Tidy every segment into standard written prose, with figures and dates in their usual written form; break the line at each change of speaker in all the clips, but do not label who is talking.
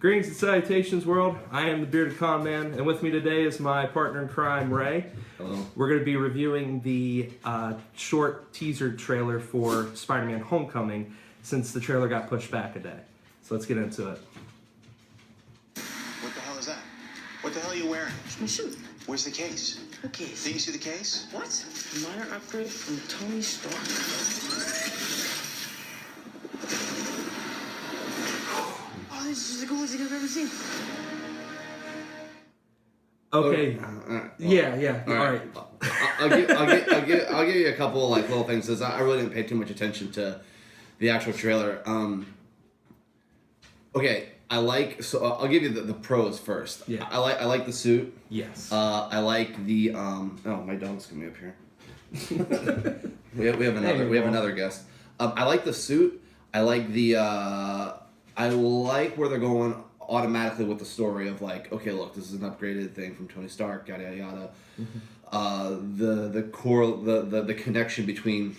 Greetings and salutations, world. I am the Bearded Con Man, and with me today is my partner in crime, Ray.
Hello.
We're going to be reviewing the short teaser trailer for Spider-Man Homecoming, since the trailer got pushed back a day. So let's get into it.
What the hell is that? What the hell are you wearing?
It's my suit.
Where's the case?
What case?
Did you see the case?
What? Minor upgrade from Tony Stark. Oh, this is the coolest thing I've ever seen.
Okay. Yeah. All right.
I'll give you a couple of like little things because I really didn't pay too much attention to the actual trailer. Okay, I'll give you the pros first.
Yeah.
I like the suit.
Yes.
I like the oh, my dog's coming up here. we have another guest. I like the suit. I like the I like where they're going automatically with the story of like, okay, look, this is an upgraded thing from Tony Stark, yada yada yada. Mm-hmm. The core, the connection between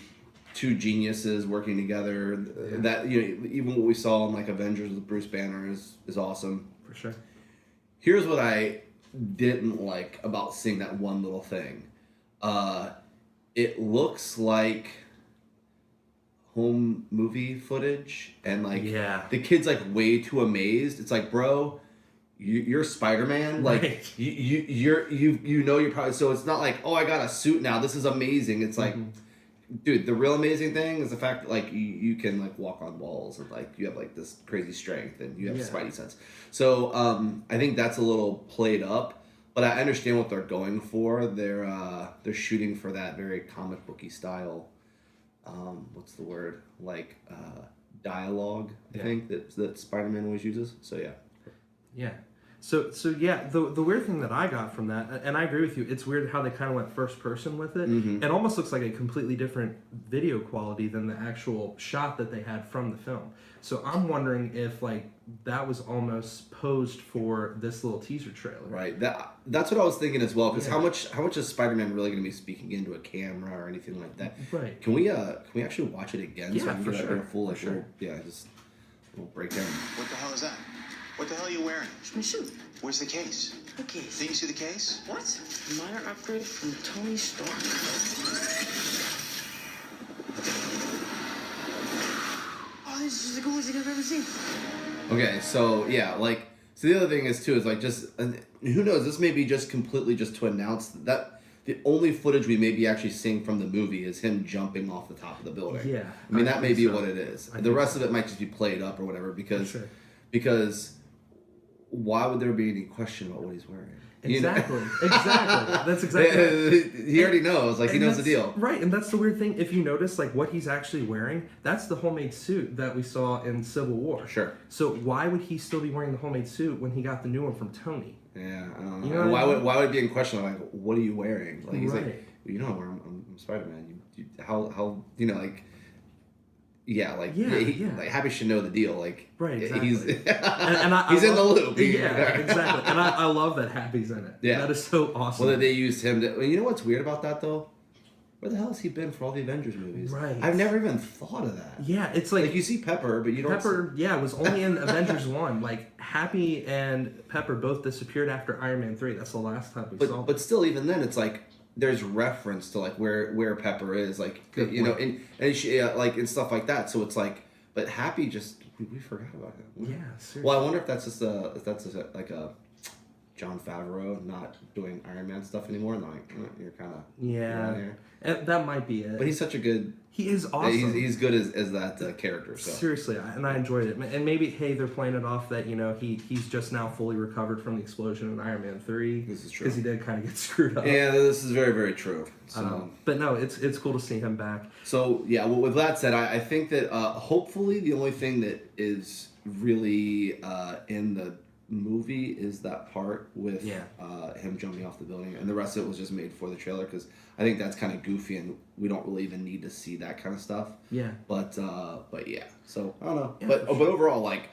two geniuses working together. Yeah. That, you know, even what we saw in like Avengers with Bruce Banner is awesome.
For sure.
Here's what I didn't like about seeing that one little thing. It looks like home movie footage, and like the kid's like way too amazed. It's like, bro, you're Spider-Man. Like
right.
you know you're probably, so it's not like, oh, I got a suit now, this is amazing. It's like, dude, the real amazing thing is the fact that like you can like walk on walls and like you have like this crazy strength and you have Spidey sense. So I think that's a little played up, but I understand what they're going for. They're shooting for that very comic booky style. What's the word? Like dialogue, I think that Spider-Man always uses. So yeah.
Yeah. So yeah, the weird thing that I got from that, and I agree with you, it's weird how they kind of went first person with it. Mm-hmm. It almost looks like a completely different video quality than the actual shot that they had from the film. So I'm wondering if like that was almost posed for this little teaser trailer.
Right. That's what I was thinking as well. Because how much is Spider-Man really going to be speaking into a camera or anything like that?
Right.
Can we actually watch it again?
Yeah,
so I can
for
get
sure.
a full just we'll break down.
What the hell is that? What the hell are you wearing?
It's my suit.
Where's the case?
What case?
Did you see the case?
What? Minor upgrade from Tony Stark. Oh, this is the coolest thing I've ever seen.
Okay, so yeah, like, so the other thing is too is like just who knows, this may be just completely just to announce that the only footage we may be actually seeing from the movie is him jumping off the top of the building.
Yeah,
I mean that may be what it is. The rest of it might just be played up or whatever because why would there be any question about what he's wearing?
Exactly. Exactly. That's exactly.
He already knows. Like, he knows the deal.
Right, and that's the weird thing. If you notice, like what he's actually wearing, that's the homemade suit that we saw in Civil War.
Sure.
So why would he still be wearing the homemade suit when he got the new one from Tony?
Yeah, I don't know.
You know
why would it be in question? Like, what are you wearing? Like, he's
right.
like, you know, I'm Spider-Man. How you know, like. Yeah, like like Happy should know the deal. Like,
right, exactly.
He's
he's
in the loop.
Yeah, exactly. And I love that Happy's in it. Yeah, that is so awesome.
Well, they used him to. You know what's weird about that though? Where the hell has he been for all the Avengers movies?
Right.
I've never even thought of that.
Yeah, it's like
you see Pepper, but you don't.
Pepper, was only in Avengers 1. Like Happy and Pepper both disappeared after Iron Man 3. That's the last time we saw them.
But still, even then, it's like. There's reference to like where Pepper is, like
good
you
point.
know, and she like and stuff like that. So it's like, but Happy just we forgot about him.
Yeah, seriously.
Well, I wonder if that's just like a Jon Favreau not doing Iron Man stuff anymore. And like you're kind of
here. And that might be it.
But he's such a good.
He is awesome.
He's good as that character. So.
Seriously, and I enjoyed it. And maybe they're playing it off that he's just now fully recovered from the explosion in Iron Man 3.
This is true
because he did kind of get screwed up.
Yeah, this is very very true. So.
But no, it's cool to see him back.
So yeah, well, with that said, I think that hopefully the only thing that is really in the movie is that part with him jumping off the building, and the rest of it was just made for the trailer because I think that's kind of goofy and we don't really even need to see that kind of stuff.
Yeah.
But yeah, so I don't know. Yeah, but overall, like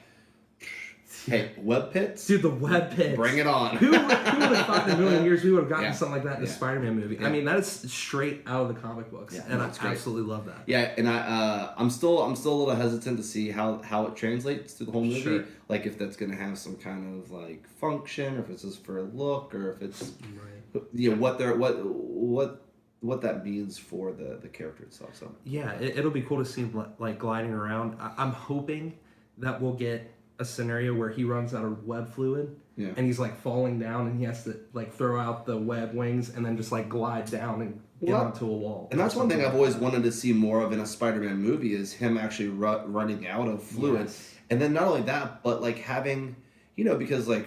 Hey, web pits.
Dude, the web pits.
Bring it on.
Who would have thought in a million years we would have gotten
Yeah.
something like that in a
Yeah.
Spider-Man movie?
Yeah.
I mean, that is straight out of the comic books,
Yeah,
and
no,
I
it's great.
absolutely love that.
Yeah, and I'm still a little hesitant to see how it translates to the whole movie.
Sure.
Like if that's gonna have some kind of like function, or if it's just for a look, or if it's what that means for the character itself. So
Yeah, it'll be cool to see him like gliding around. I'm hoping that we'll get a scenario where he runs out of web fluid,
Yeah.
and he's like falling down, and he has to like throw out the web wings and then just like glide down and get
Well,
onto a wall.
And that's
or
one thing
something
I've
like
always
that.
wanted to see more of in a Spider-Man movie is him actually running out of fluid.
Yes.
And then not only that, but like having, because like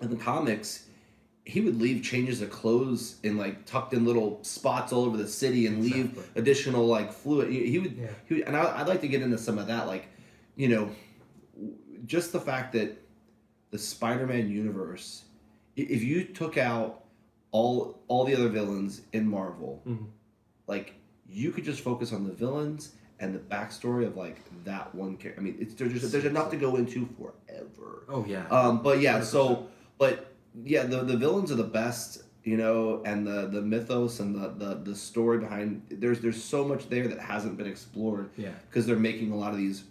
in the comics, he would leave changes of clothes in like tucked in little spots all over the city and leave
Exactly.
additional like fluid. He would,
Yeah.
and I'd like to get into some of that, like, just the fact that the Spider-Man universe, if you took out all the other villains in Marvel,
Mhm.
like you could just focus on the villains and the backstory of like that one character. I mean, there's enough to go into forever.
Oh yeah.
But yeah,
100%.
the villains are the best, and the mythos and the story behind there's so much there that hasn't been explored.
Yeah.
Because they're making a lot of these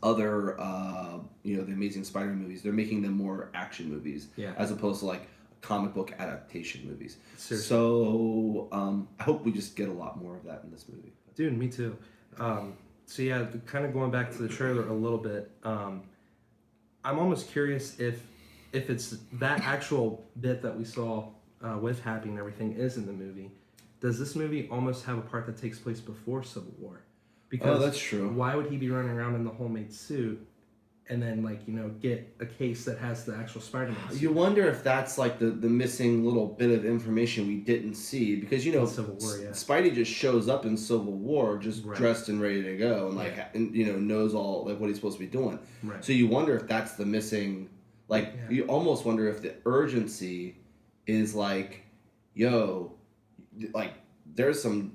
other the Amazing Spider-Man movies. They're making them more action movies,
Yeah.
as opposed to like comic book adaptation movies.
Seriously.
So I hope we just get a lot more of that in this movie.
Dude, me too. So yeah, kind of going back to the trailer a little bit. I'm almost curious if it's that actual bit that we saw with Happy and everything is in the movie. Does this movie almost have a part that takes place before Civil War? Because
that's true.
Why would he be running around in the homemade suit and then get a case that has the actual Spider-Man suit?
You wonder if that's like the missing little bit of information we didn't see, because
In Civil War, yeah.
Spidey just shows up in Civil War just
Right.
dressed and ready to go, and
Yeah.
knows all like what he's supposed to be doing.
Right.
So you wonder if that's the missing, like
Yeah.
you almost wonder if the urgency is like, like there's some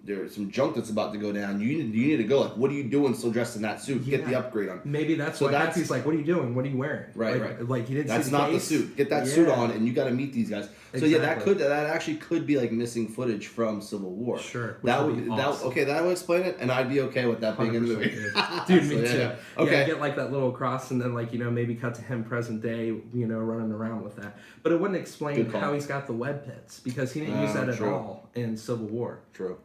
junk that's about to go down. You need to go. Like, what are you doing still dressed in that suit? Get the
Yeah.
upgrade on.
Maybe that's
So
why
that's-
Happy's like, what are you doing? What are you wearing?
Right,
like,
right.
Like, you didn't
That's
see the
not
case?
the suit. Get that suit
Yeah.
on, and you got to meet these guys. So yeah,
Exactly.
that actually could be like missing footage from Civil War.
Sure, which
that
would
would
be
that
awesome.
okay. That would explain it, and I'd be okay with that being in the movie.
100% dude, me
So,
too.
yeah.
Yeah,
Okay.
get like that little cross, and then maybe cut to him present day, running around with that. But it wouldn't explain
Good call.
how he's got the web pits because he didn't use that at
True.
all in Civil War.
True.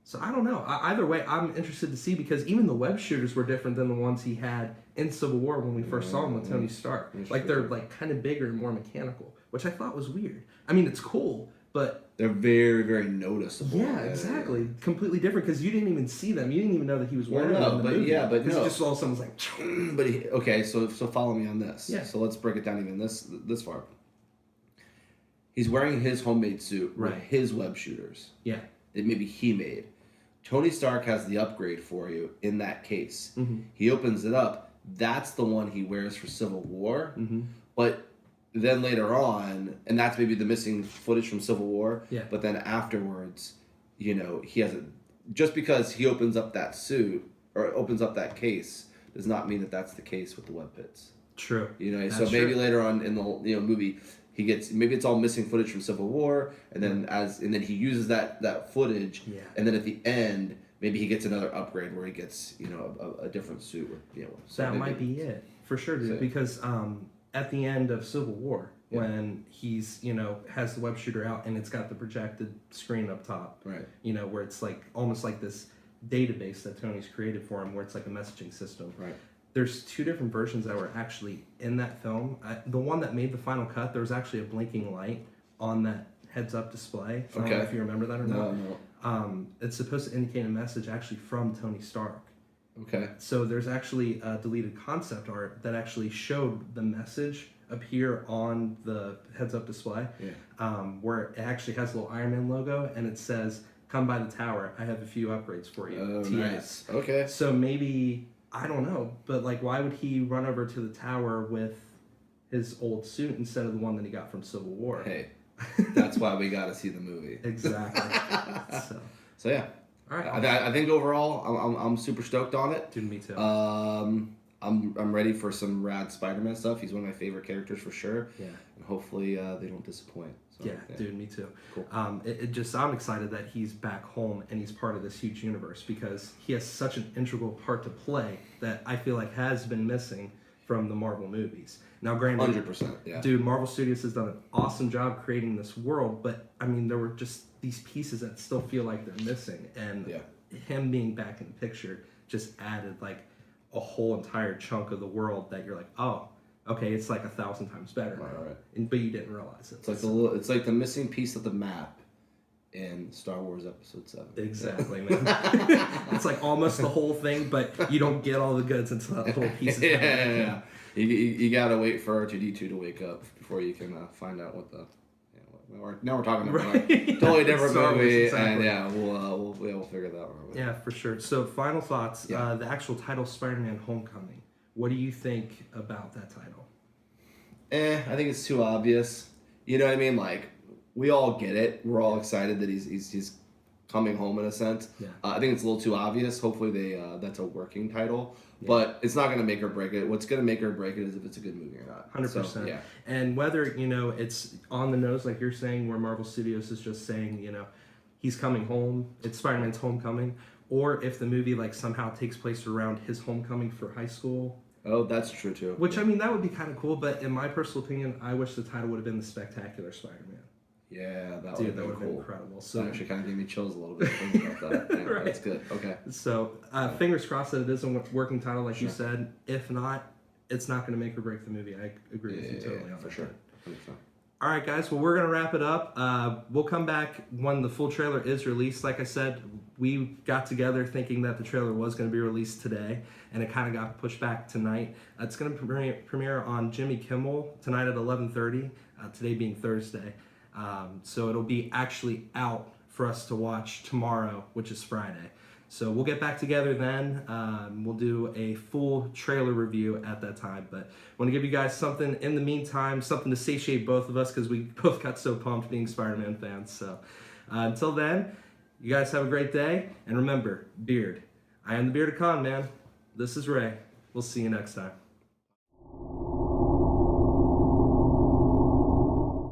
So I don't know. Either way, I'm interested to see because even the web shooters were different than the ones he had in Civil War when we first saw him with Tony Stark.
That's
Like
true.
they're like kind of bigger and more mechanical, which I thought was weird. I mean, it's cool, but
They're very, very noticeable.
yeah, exactly. Completely different because you didn't even see them. You didn't even know that he was wearing
Well, no,
them in the
but
movie.
yeah, but
'Cause
no.
just all of a sudden was like,
Okay, so follow me on this.
Yeah.
So let's break it down even this far. He's wearing his homemade suit with
Right.
his web shooters
yeah,
that maybe he made. Tony Stark has the upgrade for you in that case.
Mm-hmm.
He opens it up. That's the one he wears for Civil War.
Mm-hmm.
But then later on, and that's maybe the missing footage from Civil War.
Yeah.
But then afterwards, he has it. Just because he opens up that suit or opens up that case does not mean that that's the case with the web pits.
true.
So
That's
maybe
true.
later on in the movie, he gets maybe it's all missing footage from Civil War, and then then he uses that footage,
Yeah.
and then at the end maybe he gets another upgrade where he gets a different suit. So
That
maybe-
might be it for sure, dude.
So-
Because at the end of Civil War,
Yeah.
when he's has the web shooter out and it's got the projected screen up top,
right.
where it's like almost like this database that Tony's created for him, where it's like a messaging system.
Right.
There's two different versions that were actually in that film. The one that made the final cut, there was actually a blinking light on that heads-up display. I don't know
Okay.
if you remember that or not.
No.
It's supposed to indicate a message actually from Tony Stark.
Okay.
So there's actually a deleted concept art that actually showed the message appear on the heads-up display,
Yeah.
where it actually has a little Iron Man logo and it says, "Come by the tower. I have a few upgrades for you."
Oh,
TS.
nice. Okay.
So maybe I don't know, but like, why would he run over to the tower with his old suit instead of the one that he got from Civil War?
Hey, that's why we got to see the movie.
Exactly.
So yeah.
All right.
I think overall, I'm super stoked on it.
Dude, me too.
I'm ready for some rad Spider-Man stuff. He's one of my favorite characters for sure.
Yeah.
And hopefully they don't disappoint. So,
Yeah, dude, me too.
Cool.
I'm excited that he's back home and he's part of this huge universe because he has such an integral part to play that I feel like has been missing from the Marvel movies. Now, granted,
100%. Yeah.
dude, Marvel Studios has done an awesome job creating this world, but I mean, there were just these pieces that still feel like they're missing, and him being back in the picture just added like a whole entire chunk of the world that you're like, oh, okay, it's like 1,000 times better,
Right.
but you didn't realize it.
It's like the missing piece of the map in Star Wars Episode 7.
Exactly, man. It's like almost the whole thing, but you don't get all the goods until that little piece is
Yeah. You gotta wait for R2D2 to wake up before you can find out what the. Now we're talking about a totally different
Star Wars,
movie,
exactly.
and we'll figure that out.
Yeah, for sure. So, final thoughts.
Yeah.
The actual title, Spider-Man: Homecoming. What do you think about that title?
I think it's too obvious. You know what I mean? Like, we all get it. We're all excited that he's coming home in a sense.
Yeah.
I think it's a little too obvious. Hopefully that's a working title. But it's not going to make or break it. What's going to make or break it is if it's a good movie or not.
100%.
So, yeah.
And whether, it's on the nose, like you're saying, where Marvel Studios is just saying, he's coming home, it's Spider-Man's homecoming, or if the movie, like, somehow takes place around his homecoming for high school.
Oh, that's true, too.
Which, I mean, that would be kind of cool, but in my personal opinion, I wish the title would have been The Spectacular Spider-Man.
Yeah, that
Dude,
would have been cool.
incredible.
So
So
that actually kind of gave me chills a little bit thinking about that. Yeah,
Right.
That's good. Okay.
So, fingers crossed that it is a working title, like you
Sure.
said. If not, it's not going to make or break the movie. I agree with you totally on
for
that.
sure. 100%.
All right, guys. Well, we're going to wrap it up. We'll come back when the full trailer is released. Like I said, we got together thinking that the trailer was going to be released today, and it kind of got pushed back tonight. It's going to premiere on Jimmy Kimmel tonight at 11:30, today being Thursday. So it'll be actually out for us to watch tomorrow, which is Friday. So we'll get back together then. We'll do a full trailer review at that time. But I want to give you guys something in the meantime, something to satiate both of us because we both got so pumped being Spider-Man fans. So until then, you guys have a great day. And remember, Beard. I am the Bearded Con Man. This is Ray. We'll see you next time.